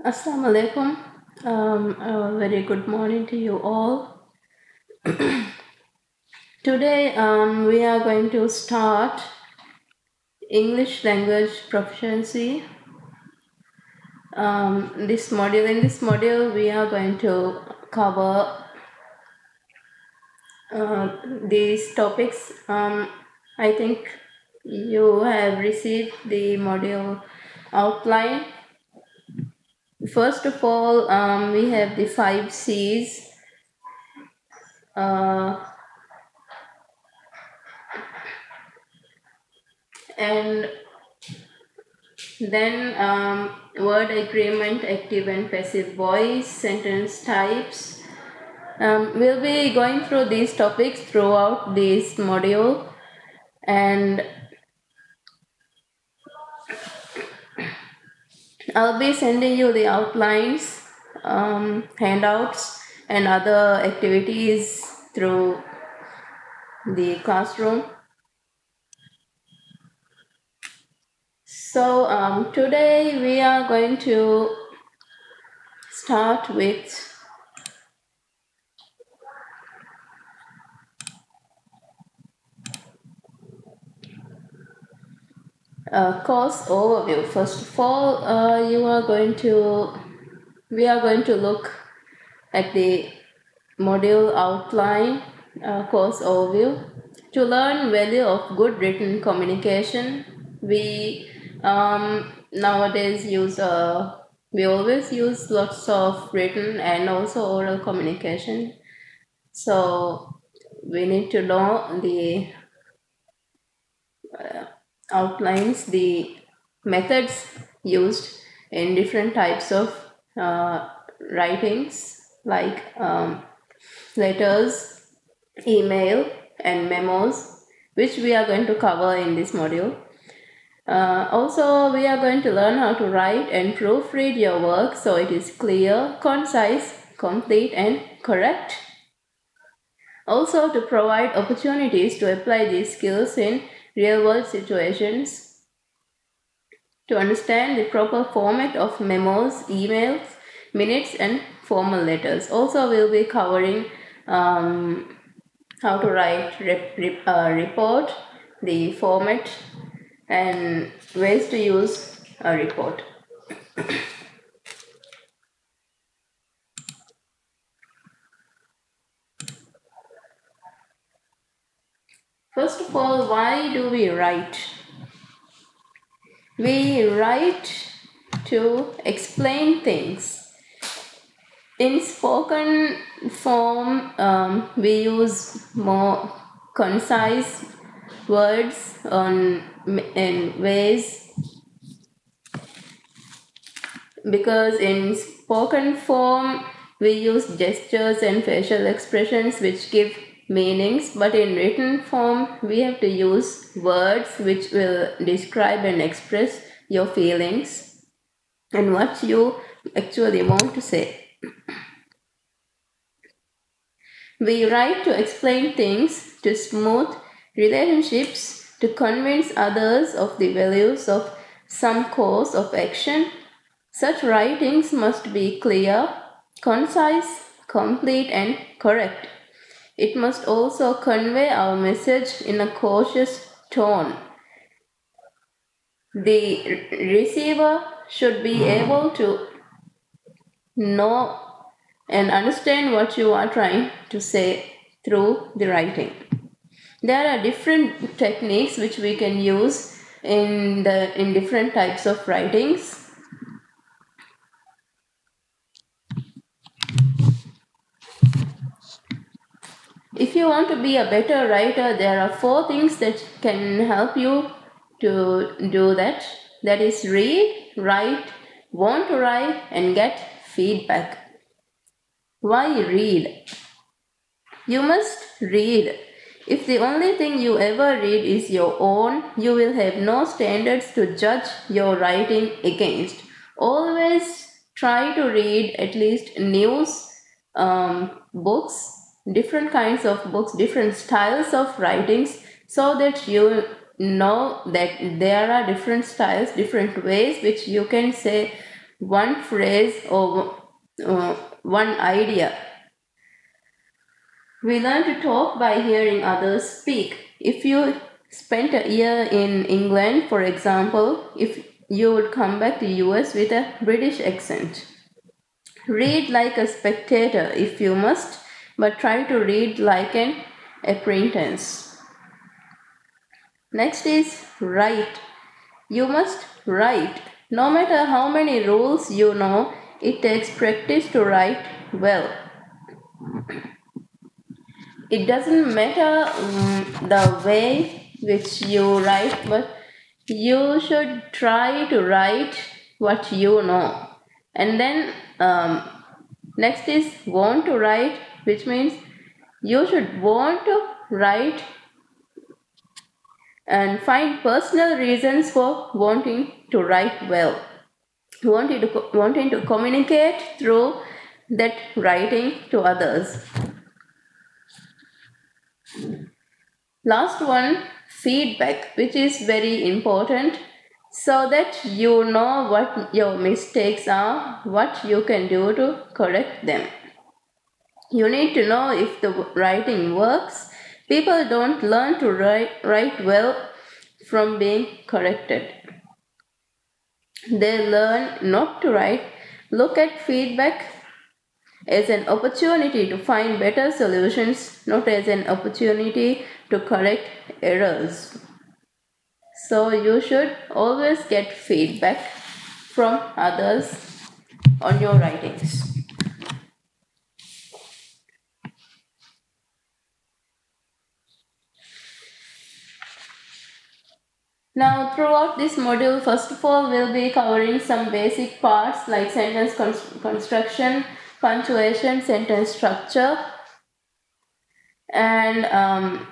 Assalamu alaikum. A very good morning to you all. Today, we are going to start English language proficiency. In this module, we are going to cover these topics. I think you have received the module outline. First of all, we have the 5 C's. Uh, and then word agreement, active and passive voice, sentence types. We'll be going through these topics throughout this module, and I'll be sending you the outlines, handouts, and other activities through the classroom. So today we are going to start with course overview. First of all, we are going to look at the module outline, course overview. To learn value of good written communication, we nowadays we always use lots of written and also oral communication. So we need to know the outlines, the methods used in different types of writings, like letters, email, and memos, which we are going to cover in this module. Also, we are going to learn how to write and proofread your work so it is clear, concise, complete, and correct. Also, to provide opportunities to apply these skills in real world situations, to understand the proper format of memos, emails, minutes, and formal letters. Also, we'll be covering how to write report, the format, and ways to use a report. First of all, why do we write? We write to explain things. In spoken form, we use more concise words in ways, because in spoken form we use gestures and facial expressions which give meanings, but in written form we have to use words which will describe and express your feelings and what you actually want to say. We write to explain things, to smooth relationships, to convince others of the values of some course of action. Such writings must be clear, concise, complete, and correct. It must also convey our message in a cautious tone. The receiver should be able to know and understand what you are trying to say through the writing. There are different techniques which we can use in different types of writings. If you want to be a better writer, there are 4 things that can help you to do that. That is read, write, want to write, and get feedback. Why read? You must read. If the only thing you ever read is your own, you will have no standards to judge your writing against. Always try to read at least news, books, different kinds of books, different styles of writings, so that you know that there are different styles, different ways which you can say one phrase or one idea. We learn to talk by hearing others speak. If you spent a year in England, for example, if you would come back to US with a British accent. Read like a spectator if you must, but try to read like an apprentice. Next is write. You must write. No matter how many rules you know, it takes practice to write well. It doesn't matter the way which you write, but you should try to write what you know. And then next is want to write, which means you should want to write and find personal reasons for wanting to write well, wanting to communicate through that writing to others. Last one, feedback, which is very important so that you know what your mistakes are, what you can do to correct them. You need to know if the writing works. People don't learn to write well from being corrected. They learn not to write. Look at feedback as an opportunity to find better solutions, not as an opportunity to correct errors. So you should always get feedback from others on your writings. Now, throughout this module, first of all, we'll be covering some basic parts like sentence construction, punctuation, sentence structure, and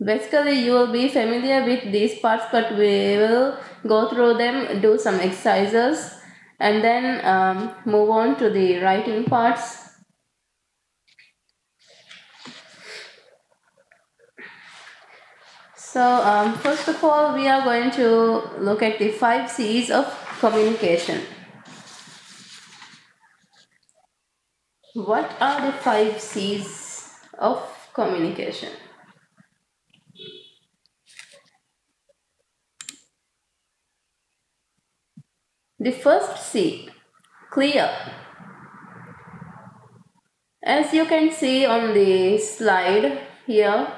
basically you will be familiar with these parts, but we will go through them, do some exercises, and then move on to the writing parts. So first of all, we are going to look at the 5 C's of communication. What are the 5 C's of communication? The first C, clear. As you can see on the slide here,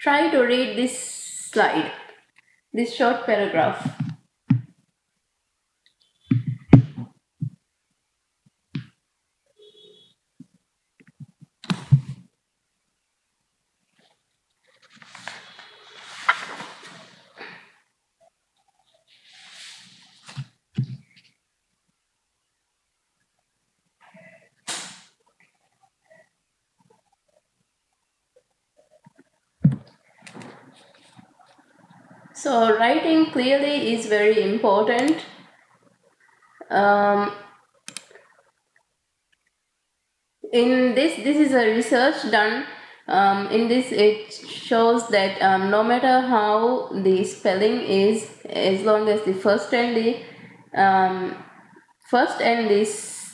try to read this slide, this short paragraph. So writing clearly is very important. In this is a research done. In this it shows that no matter how the spelling is, as long as the first and the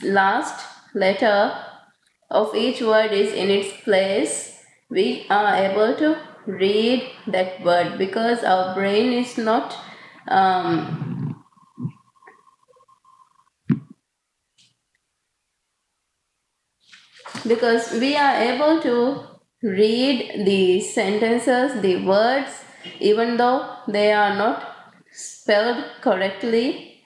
last letter of each word is in its place, we are able to read that word, because our brain is not because we are able to read the sentences, the words, even though they are not spelled correctly,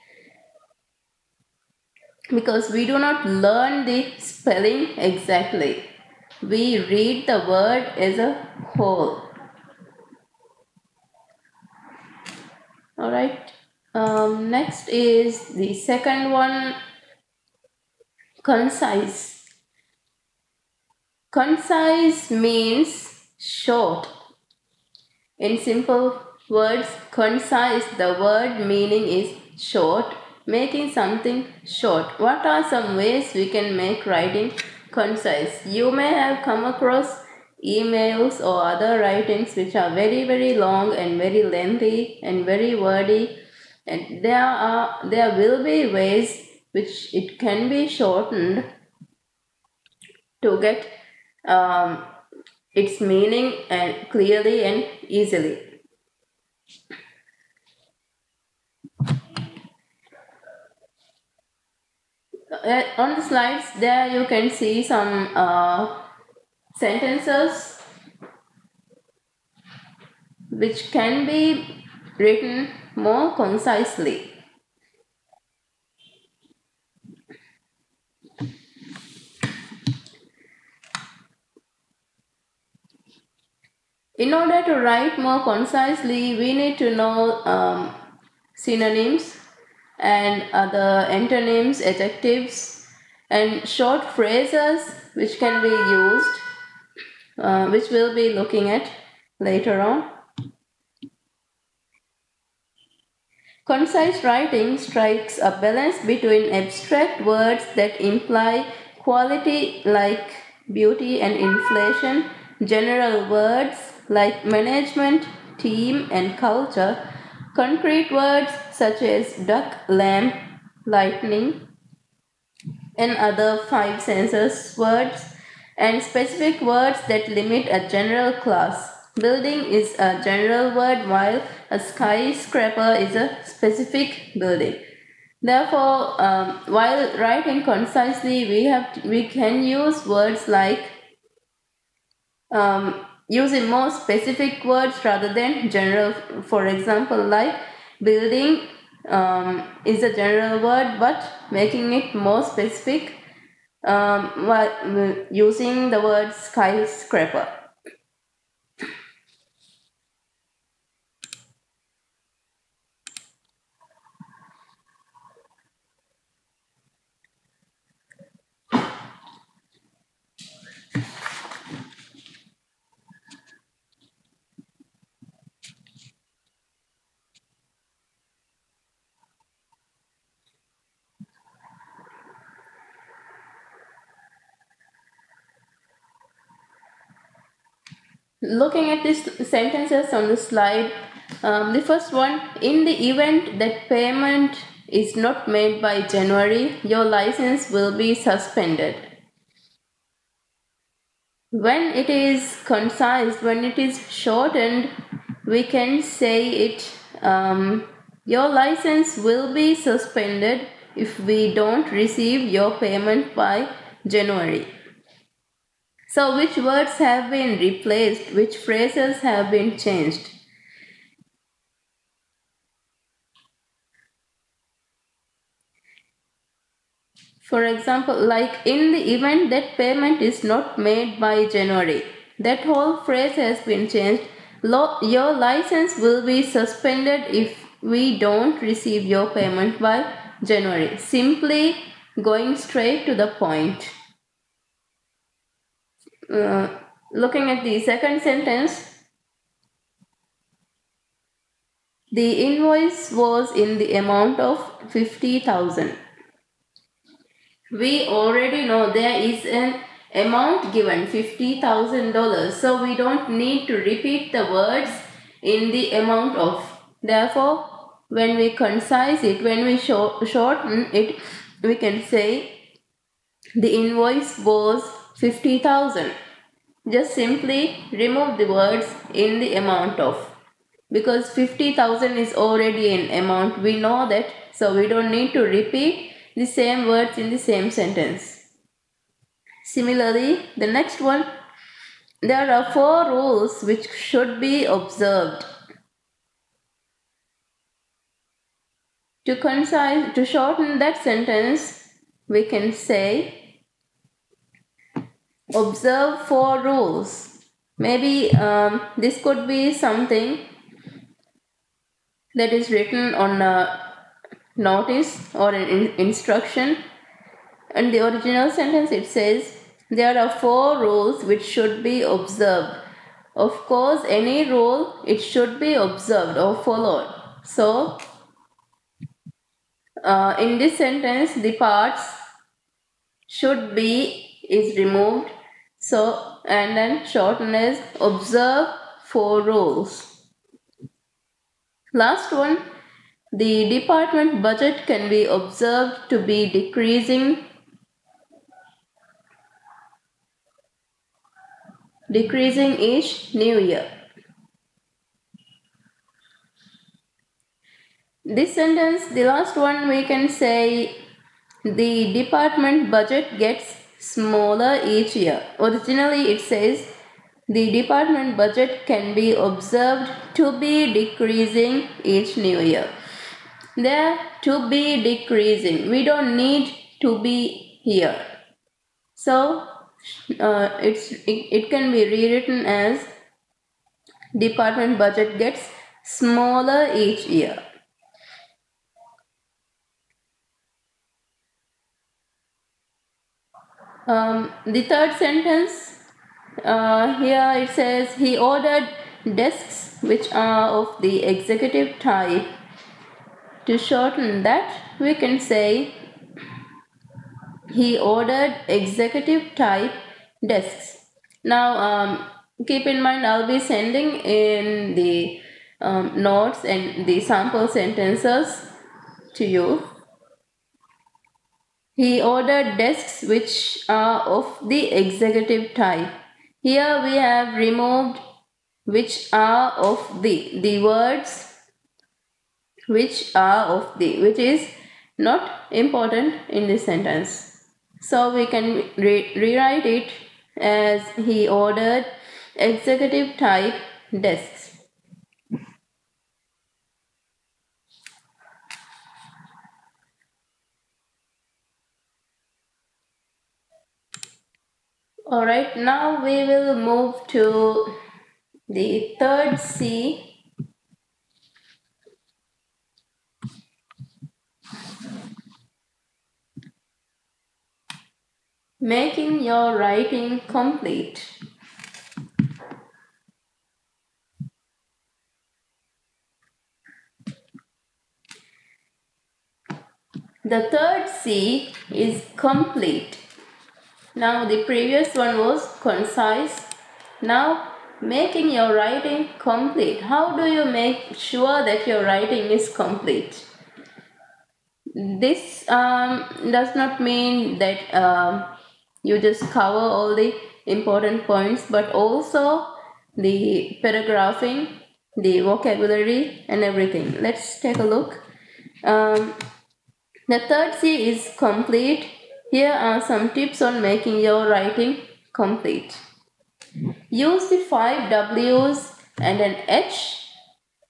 because we do not learn the spelling exactly. We read the word as a whole. All right. Next is the second one, concise. Concise means short. In simple words, concise, the word meaning is short, making something short. What are some ways we can make writing concise? You may have come across emails or other writings which are very, very long and very lengthy and very wordy, And there will be ways which it can be shortened to get um, its meaning and clearly and easily. On the slides there you can see some sentences which can be written more concisely. In order to write more concisely, we need to know synonyms and other antonyms, adjectives, and short phrases which can be used, which we'll be looking at later on. Concise writing strikes a balance between abstract words that imply quality like beauty and inflation, general words like management, team, and culture, concrete words such as duck, lamp, lightning, and other five senses words, and specific words that limit a general class. Building is a general word while a skyscraper is a specific building. Therefore, while writing concisely, we can use words like using more specific words rather than general. For example, like building is a general word, but making it more specific while using the word skyscraper. Looking at these sentences on the slide, the first one, in the event that payment is not made by January, your license will be suspended. When it is concise, when it is shortened, we can say it, your license will be suspended if we don't receive your payment by January. So, which words have been replaced? Which phrases have been changed? For example, like in the event that payment is not made by January, that whole phrase has been changed. Your license will be suspended if we don't receive your payment by January. Simply going straight to the point. Looking at the second sentence, the invoice was in the amount of 50,000. We already know there is an amount given, $50,000, so we don't need to repeat the words in the amount of. Therefore, when we concise it, when we shorten it, we can say the invoice was 50,000. Just simply remove the words in the amount of, because 50,000 is already an amount, we know that, so we don't need to repeat the same words in the same sentence. Similarly, the next one, there are 4 rules which should be observed. To shorten that sentence, we can say observe 4 rules. Maybe this could be something that is written on a notice or an instruction. In the original sentence, it says, there are 4 rules which should be observed. Of course, any rule, it should be observed or followed. So, in this sentence, the parts should be is removed. So, and then shortened as observe 4 rules. Last one, The department budget can be observed to be decreasing each new year. This sentence, the last one, we can say the department budget gets smaller each year. Originally it says the department budget can be observed to be decreasing each new year. There, to be decreasing. We don't need to be here. So it can be rewritten as department budget gets smaller each year. The third sentence, here it says he ordered desks which are of the executive type. To shorten that, we can say he ordered executive type desks. Now, keep in mind, I'll be sending in the notes and the sample sentences to you. He ordered desks which are of the executive type. Here we have removed which are of the words which are of the, which is not important in this sentence. So we can rewrite it as he ordered executive type desks. Alright, now we will move to the third C. Making your writing complete. The third C is complete. Now the previous one was concise. Now making your writing complete. How do you make sure that your writing is complete? This does not mean that you just cover all the important points, but also the paragraphing, the vocabulary and everything. Let's take a look. The third C is complete. Here are some tips on making your writing complete. Use the 5 W's and an H.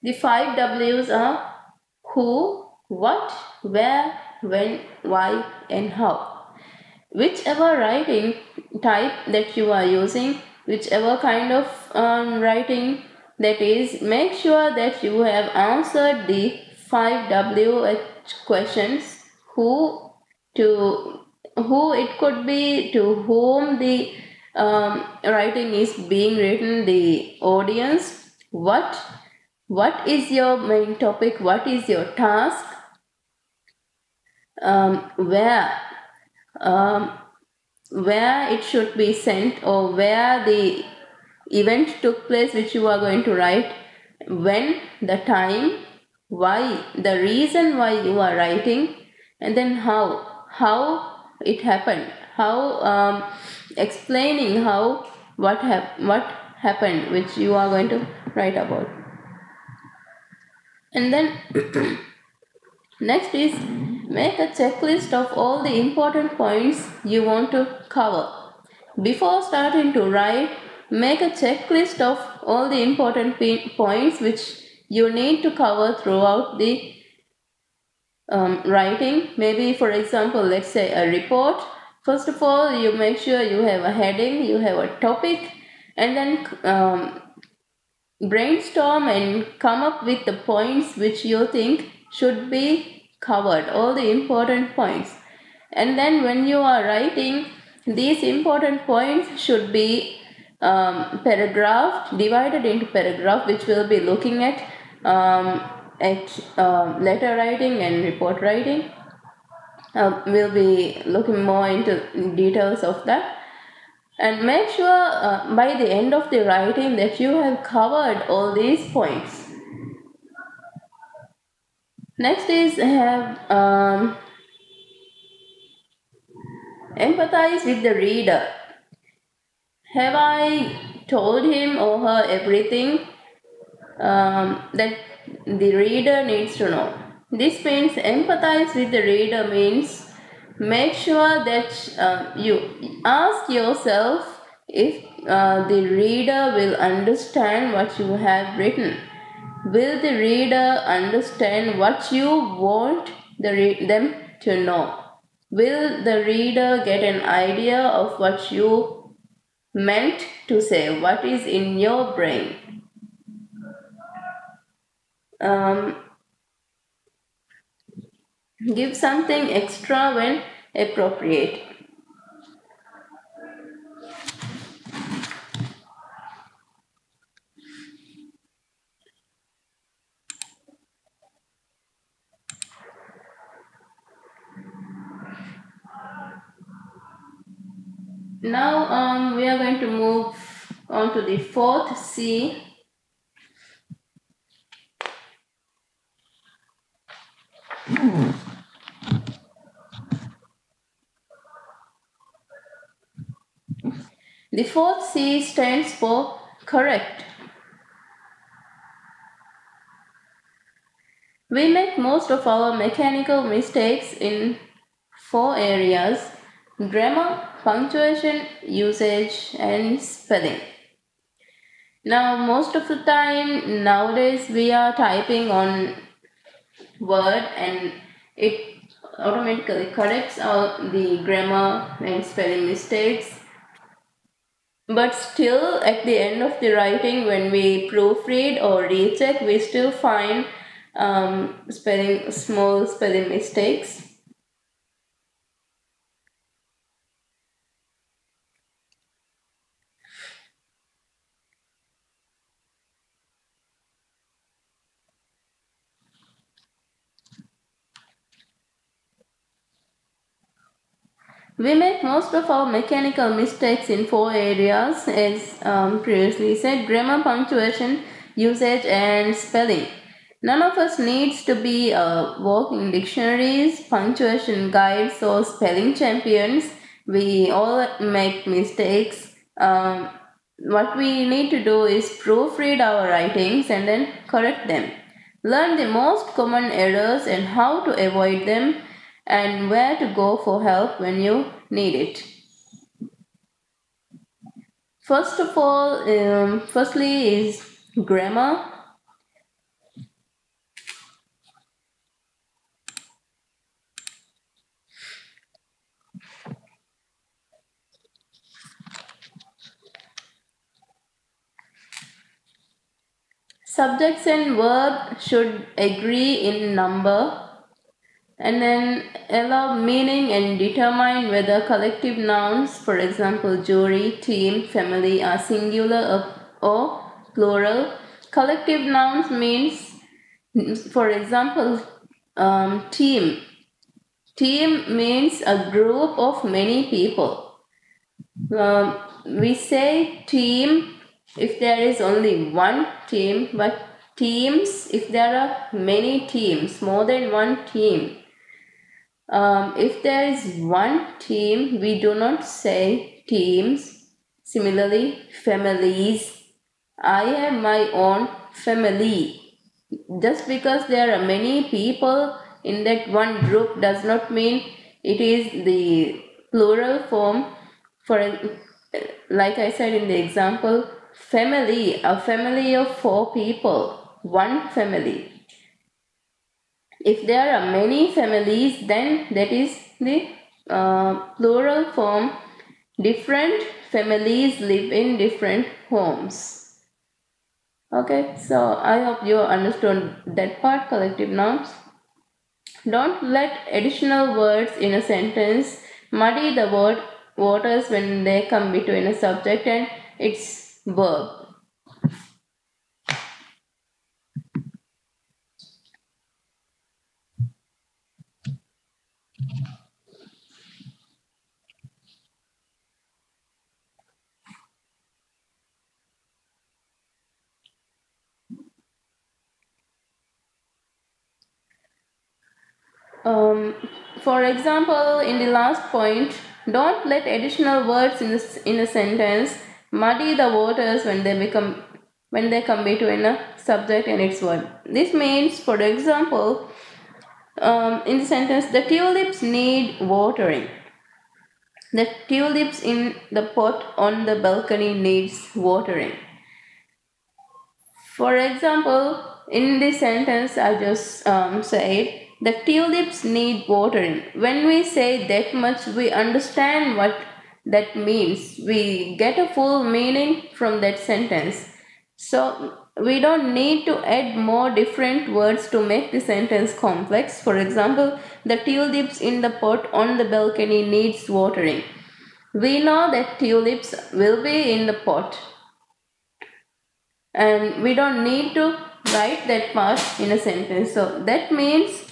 The 5 W's are who, what, where, when, why, and how. Whichever writing type that you are using, whichever kind of writing that is, make sure that you have answered the 5 WH questions. Who, to who it could be, to whom the writing is being written, the audience, what is your main topic, what is your task, where it should be sent, or where the event took place which you are going to write, when, the time, why, the reason why you are writing, and then how it happened, how explaining how what happened which you are going to write about. And then next is make a checklist of all the important points you want to cover. Before starting to write, make a checklist of all the important points which you need to cover throughout the writing. Maybe, for example, let's say a report. First of all, you make sure you have a heading, you have a topic, and then brainstorm and come up with the points which you think should be covered, all the important points. And then when you are writing, these important points should be paragraphed, divided into paragraph, which we'll be looking at letter writing and report writing. We'll be looking more into details of that. And make sure by the end of the writing that you have covered all these points. Next is have empathize with the reader. Have I told him or her everything that the reader needs to know? This means empathize with the reader means make sure that you ask yourself if the reader will understand what you have written. Will the reader understand what you want them to know? Will the reader get an idea of what you meant to say? What is in your brain? Um, Give something extra when appropriate. Now we are going to move on to the fourth C. The fourth C stands for correct. We make most of our mechanical mistakes in four areas: grammar, punctuation, usage, and spelling. Now, most of the time nowadays we are typing on Word and it automatically corrects out the grammar and spelling mistakes. But still, at the end of the writing, when we proofread or recheck, we still find small spelling mistakes. We make most of our mechanical mistakes in four areas, as previously said: grammar, punctuation, usage, and spelling. None of us needs to be walking dictionaries, punctuation guides, or spelling champions. We all make mistakes. What we need to do is proofread our writings and then correct them. Learn the most common errors and how to avoid them, and where to go for help when you need it. First of all, firstly is grammar. Subjects and verb should agree in number, and then allow meaning and determine whether collective nouns, for example, jury, team, family, are singular or plural. Collective nouns means, for example, team. Team means a group of many people. We say team if there is only one team, but teams if there are many teams, more than one team. If there is one team, we do not say teams. Similarly, families. I have my own family. Just because there are many people in that one group does not mean it is the plural form. For like I said in the example, family, a family of four people, one family. If there are many families, then that is the plural form. Different families live in different homes. Okay, so I hope you understood that part, collective nouns. Don't let additional words in a sentence muddy the waters when they come between a subject and its verb. Um, for example, in the last point, don't let additional words in a sentence muddy the waters when they come between a subject and its verb. This means, for example, in the sentence, the tulips need watering. The tulips in the pot on the balcony needs watering. For example, in this sentence, I just said the tulips need watering. When we say that much, we understand what that means. We get a full meaning from that sentence. So we don't need to add more different words to make the sentence complex. For example, the tulips in the pot on the balcony needs watering. We know that tulips will be in the pot, and we don't need to write that part in a sentence. So that means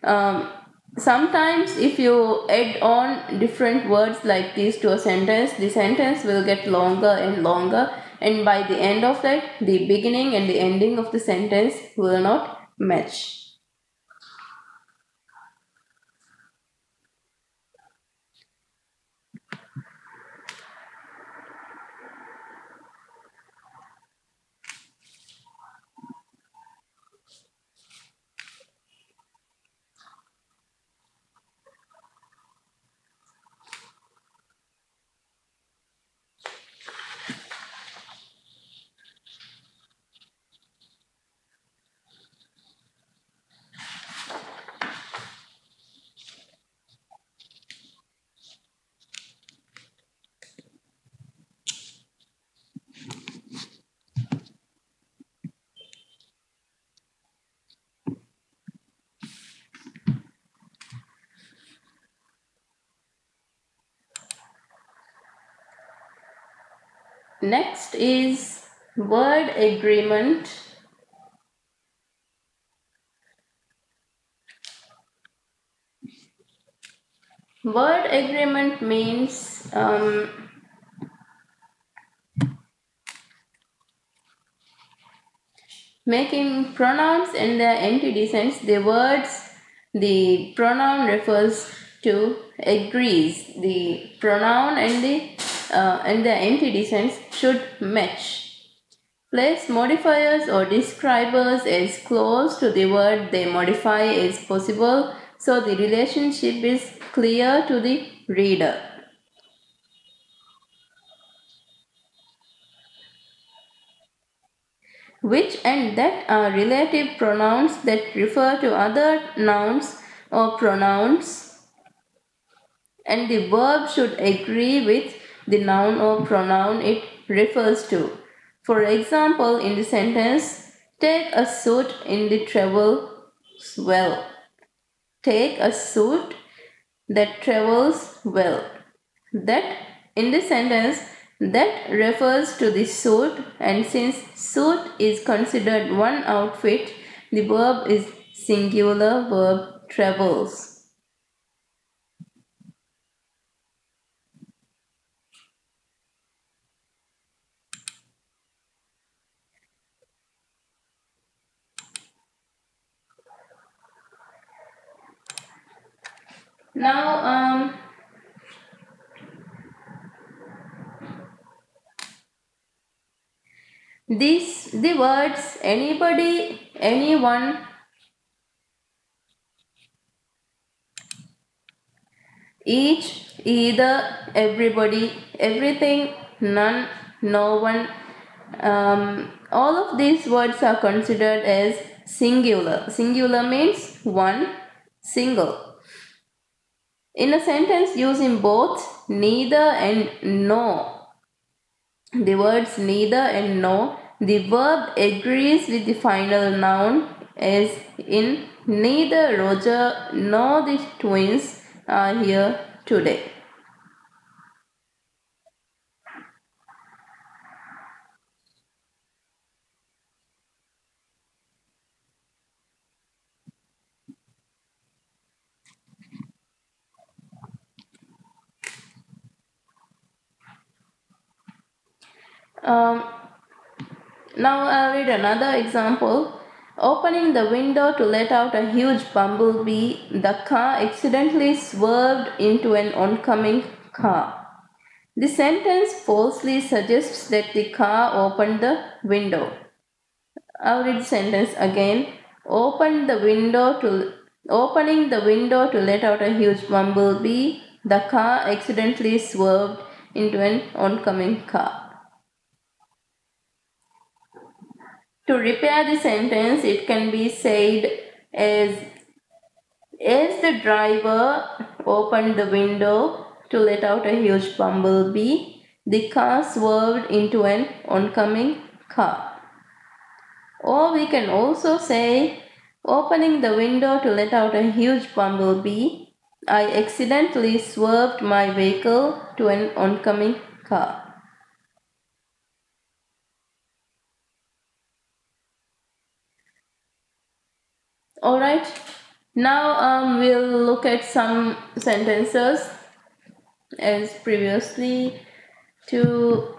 um, sometimes if you add on different words like this to a sentence, the sentence will get longer and longer, and by the end of that, the beginning and the ending of the sentence will not match. Next is word agreement. Word agreement means making pronouns and their antecedents. The pronoun refers to agrees. The pronoun and the antecedents should match. Place modifiers or describers as close to the word they modify as possible so the relationship is clear to the reader. Which and that are relative pronouns that refer to other nouns or pronouns, and the verb should agree with the noun or pronoun it refers to. For example, in the sentence, take a suit in the travels well. Take a suit that travels well. That in this sentence, that refers to the suit, and since suit is considered one outfit, the verb is singular verb travels. Now, the words anybody, anyone, each, either, everybody, everything, none, no one, all of these words are considered as singular. Singular means one, single. In a sentence using both neither and no, the words neither and no, the verb agrees with the final noun, as in neither Roger nor the twins are here today. Um, Now I'll read another example. Opening the window to let out a huge bumblebee, the car accidentally swerved into an oncoming car. The sentence falsely suggests that the car opened the window. I'll read the sentence again. Opening the window to let out a huge bumblebee, the car accidentally swerved into an oncoming car. To repair the sentence, it can be said as the driver opened the window to let out a huge bumblebee, the car swerved into an oncoming car. Or we can also say, opening the window to let out a huge bumblebee, I accidentally swerved my vehicle to an oncoming car. Alright, now we'll look at some sentences as previously to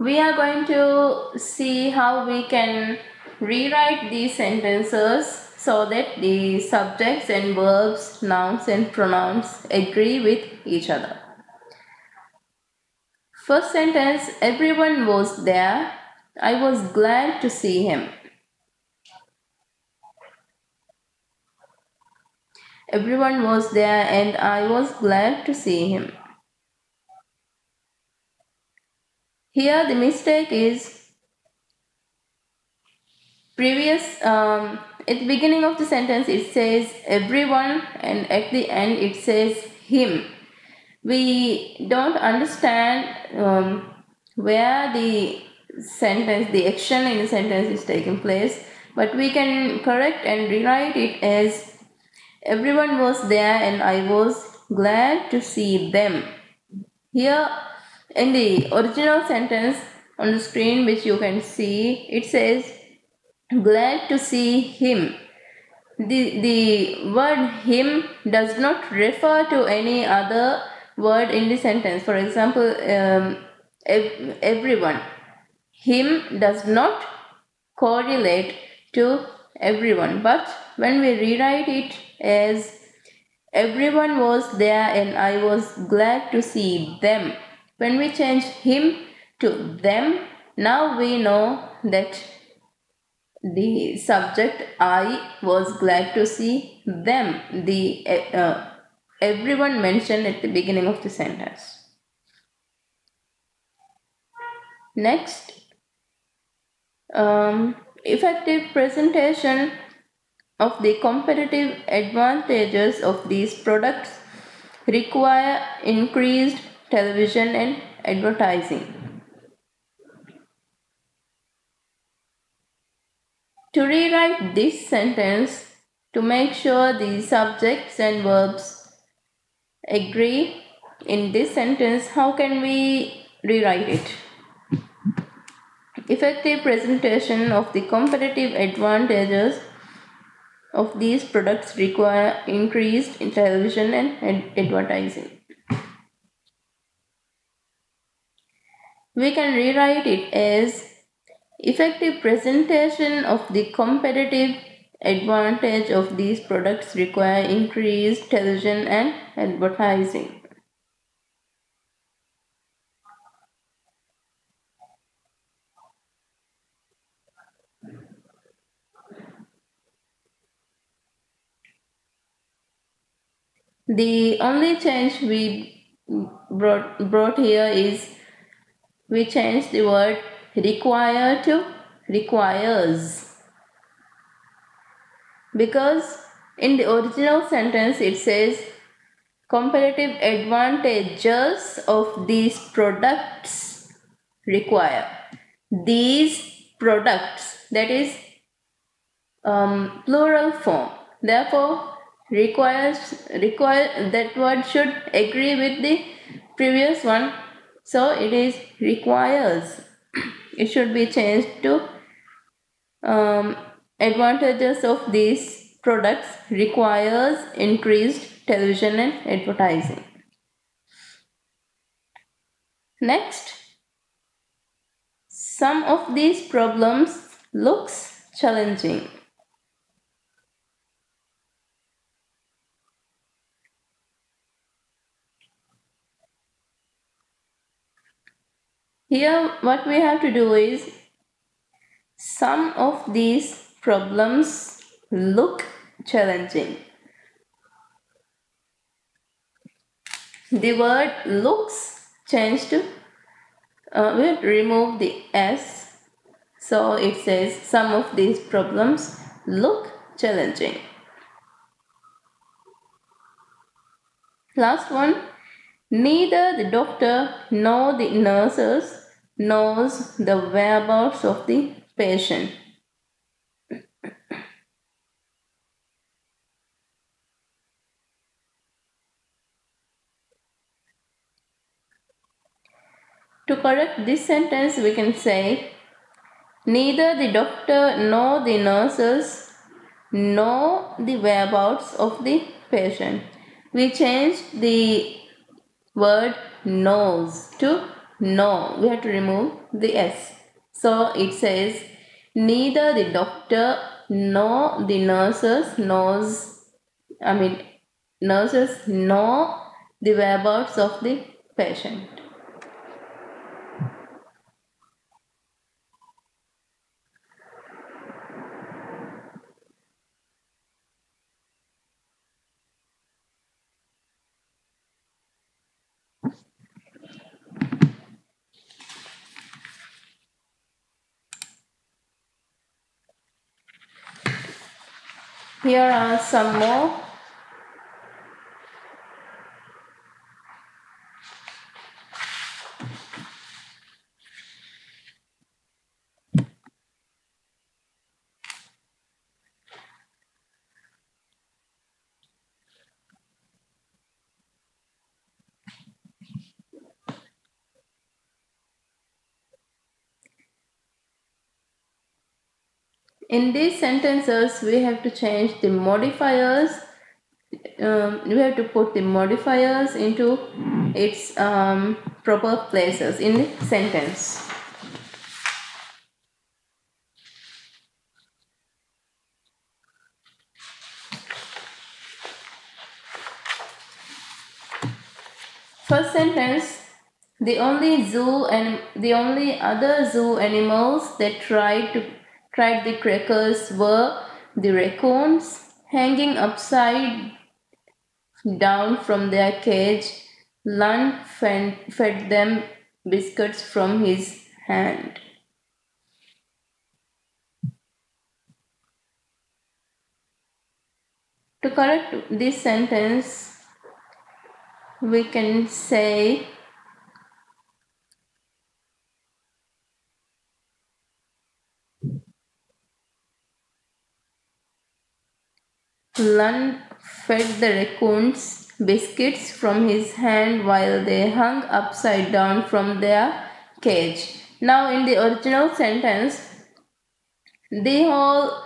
we are going to see how we can rewrite these sentences so that the subjects and verbs, nouns and pronouns agree with each other. First sentence, everyone was there. I was glad to see him. Everyone was there and I was glad to see him. Here the mistake is at the beginning of the sentence it says everyone and at the end it says him. We don't understand where the action in the sentence is taking place, but we can correct and rewrite it as everyone was there and I was glad to see them. Here in the original sentence on the screen, which you can see, it says glad to see him. The word him does not refer to any other word in the sentence. For example, everyone. Him does not correlate to everyone. But when we rewrite it as everyone was there and I was glad to see them, when we change him to them, now we know that the subject I was glad to see them, the everyone mentioned at the beginning of the sentence. Next, effective presentation of the competitive advantages of these products require increased television and advertising. To rewrite this sentence, to make sure the subjects and verbs agree in this sentence, how can we rewrite it? Effective presentation of the competitive advantages of these products require increased television and advertising. We can rewrite it as effective presentation of the competitive advantage of these products require increased television and advertising. The only change we brought here is we changed the word require to requires, because in the original sentence it says competitive advantages of these products require. These products, that is plural form. Therefore, require that word should agree with the previous one. So it is requires. It should be changed to advantages of these products requires increased television and advertising. Next, some of these problems looks challenging. Here what we have to do is some of these problems look challenging. The word looks changed to we have to remove the s, so it says some of these problems look challenging. Last one, neither the doctor nor the nurses knows the whereabouts of the patient. To correct this sentence, we can say neither the doctor nor the nurses know the whereabouts of the patient. We changed the word knows to know. We have to remove the s. So it says neither the doctor nor the nurses know the whereabouts of the patient. Here are some more. In these sentences, we have to change the modifiers. We have to put the modifiers into its proper places in the sentence. First sentence, the only other zoo animals that tried the crackers were the raccoons hanging upside down from their cage. Lund fed them biscuits from his hand. To correct this sentence, we can say Lund fed the raccoons biscuits from his hand while they hung upside down from their cage. Now, in the original sentence, the whole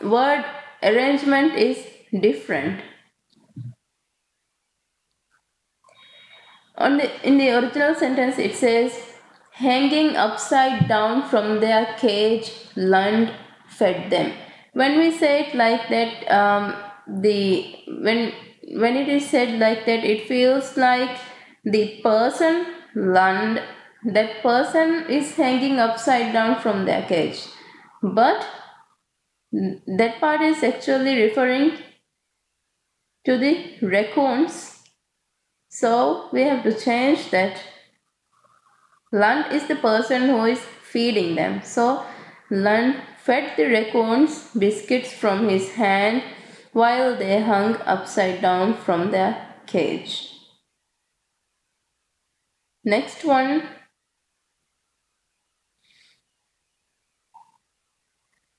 word arrangement is different. In the original sentence, it says, hanging upside down from their cage, Lund fed them. When we say it like that, the when it is said like that, it feels like the person Lund, that person is hanging upside down from their cage, but that part is actually referring to the raccoons. So we have to change that. Lund is the person who is feeding them. So Lund fed the raccoons biscuits from his hand while they hung upside down from their cage. Next one.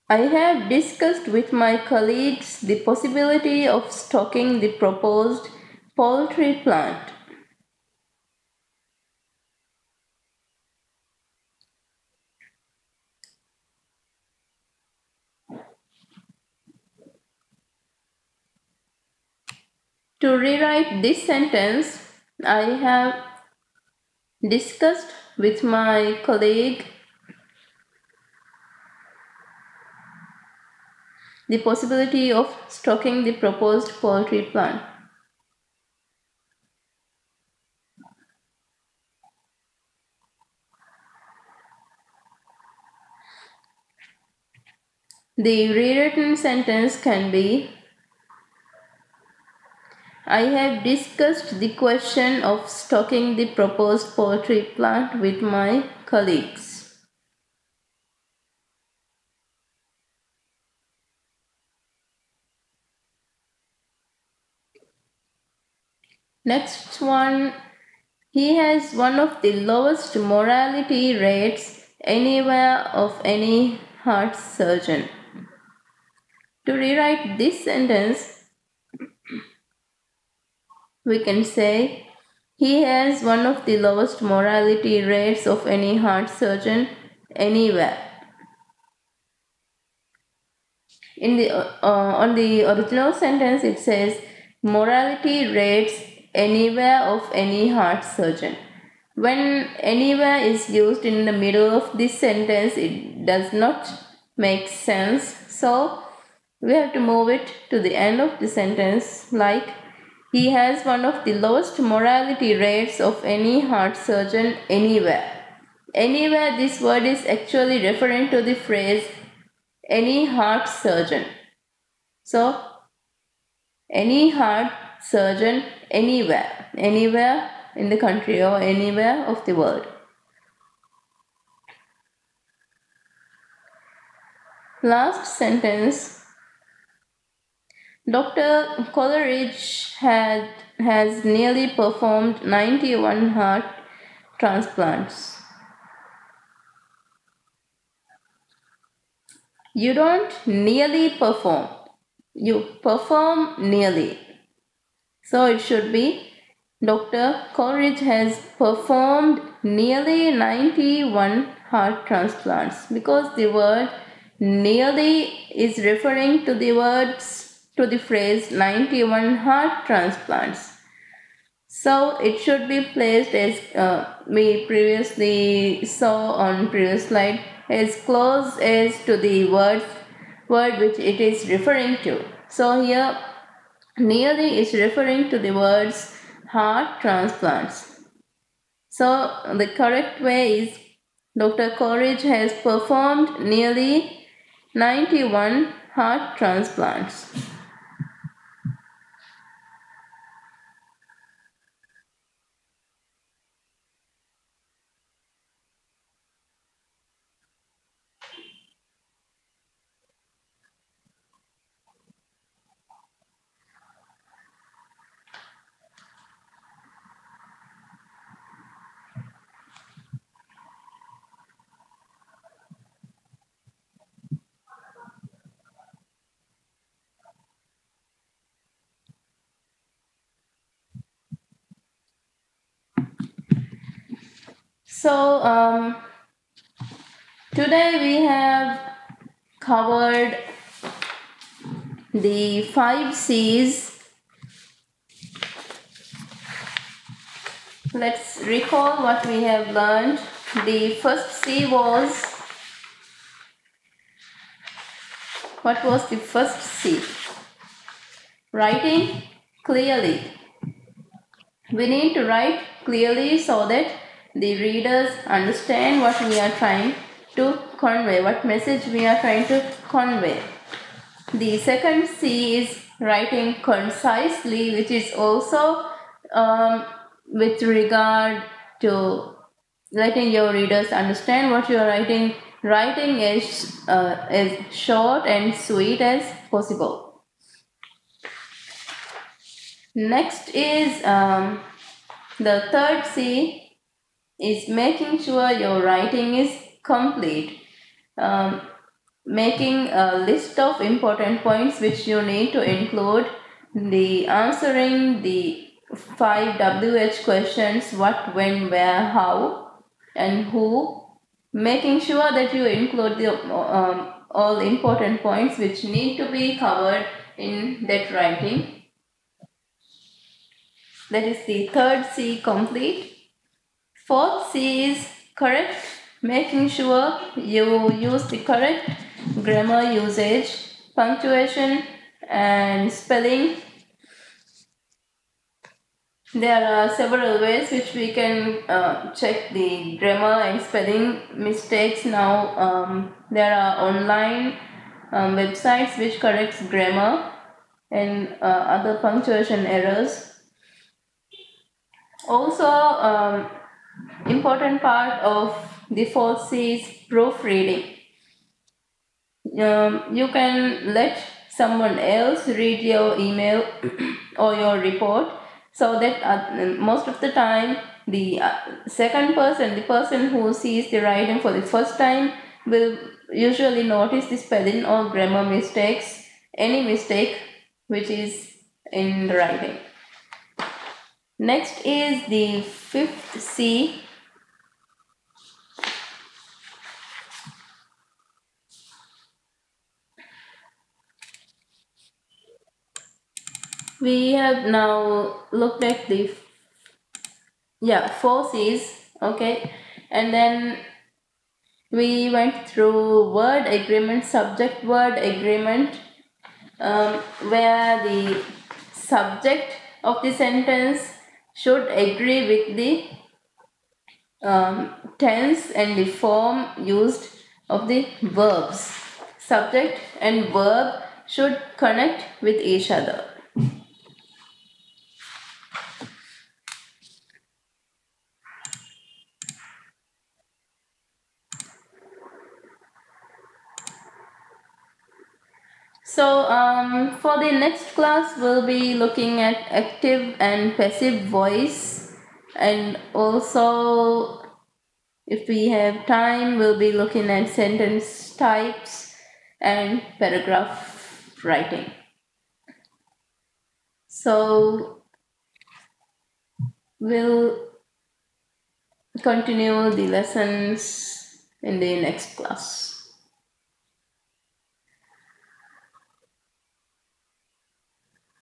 I have discussed with my colleagues the possibility of stocking the proposed poultry plant. To rewrite this sentence, I have discussed with my colleague the possibility of stocking the proposed poultry plant. The rewritten sentence can be, I have discussed the question of stocking the proposed poultry plant with my colleagues. Next one, he has one of the lowest mortality rates anywhere of any heart surgeon. To rewrite this sentence, we can say, he has one of the lowest mortality rates of any heart surgeon anywhere. On the original sentence, it says mortality rates anywhere of any heart surgeon. When anywhere is used in the middle of this sentence, it does not make sense. So we have to move it to the end of the sentence, like he has one of the lowest mortality rates of any heart surgeon anywhere. Anywhere, this word is actually referring to the phrase any heart surgeon. So, any heart surgeon anywhere in the country or anywhere of the world. Last sentence. Dr. Coleridge has nearly performed 91 heart transplants. You don't nearly perform, you perform nearly. So it should be Dr. Coleridge has performed nearly 91 heart transplants, because the word nearly is referring to the phrase 91 heart transplants. So it should be placed as we previously saw on previous slide, as close as to the word which it is referring to. So here nearly is referring to the words heart transplants. So the correct way is Dr. Coleridge has performed nearly 91 heart transplants. So today we have covered the 5 C's. Let's recall what we have learned. The first C was, what was the first C? Writing clearly. We need to write clearly so that the readers understand what we are trying to convey, what message we are trying to convey. The second C is writing concisely, which is also with regard to letting your readers understand what you are writing. Writing is as short and sweet as possible. Next is the third C is making sure your writing is complete. Making a list of important points which you need to include, the answering the 5 WH questions: what, when, where, how, and who. Making sure that you include the all important points which need to be covered in that writing. That is the third C, complete. Fourth C is correct, making sure you use the correct grammar usage, punctuation, and spelling. There are several ways which we can check the grammar and spelling mistakes now. There are online websites which corrects grammar and other punctuation errors. Also, important part of the fourth C is proofreading. You can let someone else read your email or your report, so that most of the time the second person, the person who sees the writing for the first time, will usually notice the spelling or grammar mistakes, any mistake which is in the writing. Next is the fifth C. We have now looked at the four C's, okay, and then we went through word agreement, subject word agreement, where the subject of the sentence should agree with the tense and the form used of the verbs. Subject and verb should connect with each other. So for the next class, we'll be looking at active and passive voice, and also, if we have time, we'll be looking at sentence types and paragraph writing. So we'll continue the lessons in the next class.